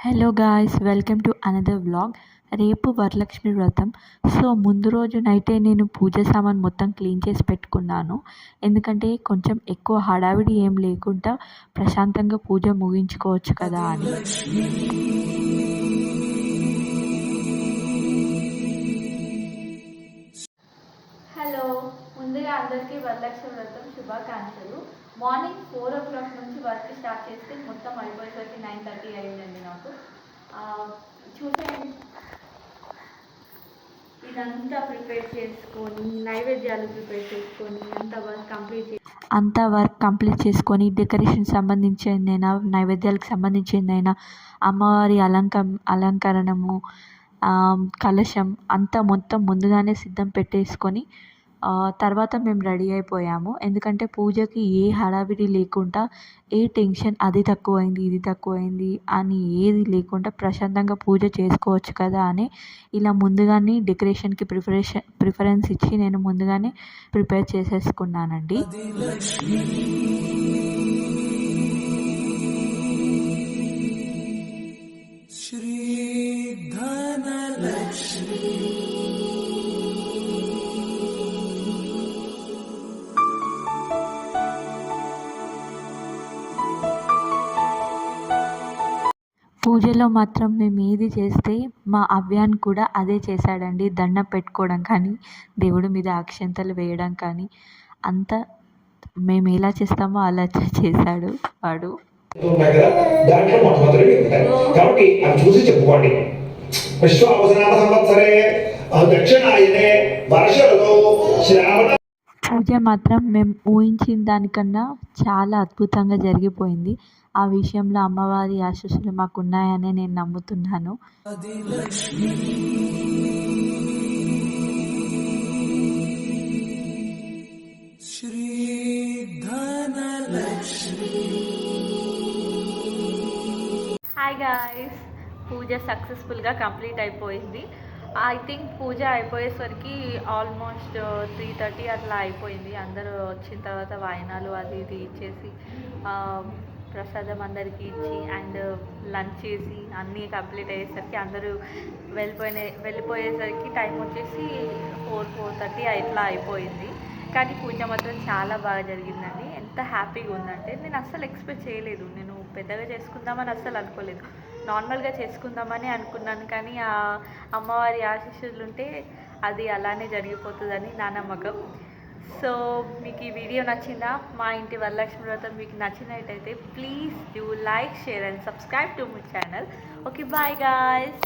Hello guys, welcome to another vlog. రేపు వరలక్ష్మి వ్రతం. So ముందు రోజు నైటే నేను పూజ సామాన్ మొత్తం క్లీన్ చేసి పెట్టుకున్నాను. ఎందుకంటే కొంచెం ఎక్కువ హడావిడి ఏం లేకుండా ప్రశాంతంగా పూజ ముగించుకోవచ్చు కదా అని. హలో, ముందుగా అందరికీ వరలక్ష్మి వ్రతం శుభాకాంక్షలు. మార్నింగ్ 4 o'clock నుంచి వర్క్ స్టార్ట్ చేస్తే మొత్తం అయిపోయేసరికి 9:30 అయిందండి నాకు. చూసేయండి, ఇదంతా ప్రిపేర్ చేసుకొని నైవేద్యాలు ప్రిపేర్ చేసుకొని అంత వర్క్ కంప్లీట్ చేసుకొని డెకరేషన్ సంబంధించిందైనా నైవేద్యాలకు సంబంధించిందైనా అమ్మవారి అలంకరణము, కలశం అంతా మొత్తం ముందుగానే సిద్ధం పెట్టేసుకొని తర్వాత మేము రెడీ అయిపోయాము. ఎందుకంటే పూజకి ఏ హడావిడి లేకుండా, ఏ టెన్షన్ అది తక్కువైంది ఇది తక్కువైంది అని ఏది లేకుండా ప్రశాంతంగా పూజ చేసుకోవచ్చు కదా అని ఇలా ముందుగానే డెకరేషన్కి ప్రిఫరెన్స్ ఇచ్చి నేను ముందుగానే ప్రిపేర్ చేసేసుకున్నానండి. పూజలో మాత్రం మేము ఏది చేస్తే మా అవ్యాన్ కూడా అదే చేశాడండి. దండం పెట్టుకోవడం కానీ, దేవుడి మీద అక్షంతలు వేయడం కానీ అంతా మేము ఎలా చేస్తామో అలా చేశాడు వాడు. దాంట్లో మొట్టమొదటి కాబట్టి అవి చూసి చెప్పుకోండి. విశ్వావసనామ సంవత్సరే దక్షిణాయనే వర్షలో శ్రావణ. పూజ మాత్రం మేము ఊహించిన దానికన్నా చాలా అద్భుతంగా జరిగిపోయింది. ఆ విషయంలో అమ్మవారి ఆశీస్సులు మాకున్నాయని నేను నమ్ముతున్నాను. హాయ్ గాయ్స్, పూజ సక్సెస్ఫుల్గా కంప్లీట్ అయిపోయింది. ఐ థింక్ పూజ అయిపోయేసరికి ఆల్మోస్ట్ 3:30 అట్లా అయిపోయింది. అందరూ వచ్చిన తర్వాత వాయినాలు అది ఇది ఇచ్చేసి ప్రసాదం అందరికీ ఇచ్చి అండ్ లంచ్ చేసి అన్నీ కంప్లీట్ అయ్యేసరికి అందరూ వెళ్ళిపోయేసరికి టైం వచ్చేసి 4:30 ఇట్లా అయిపోయింది. కానీ పూజ మాత్రం చాలా బాగా జరిగిందండి. ఎంత హ్యాపీగా ఉందంటే నేను అస్సలు ఎక్స్పెక్ట్ చేయలేదు. నేను పెద్దగా చేసుకుందామని అస్సలు అనుకోలేదు. నార్మల్గా చేసుకుందామని అనుకున్నాను. కానీ ఆ అమ్మవారి ఆశీస్సులు ఉంటే అది అలానే జరిగిపోతుందని నా నమ్మకం. సో మీకు ఈ వీడియో నచ్చిందా? మా ఇంటి వరలక్ష్మి వ్రతం మీకు నచ్చినట్టయితే please do like, share and subscribe to my channel. Okay, bye guys.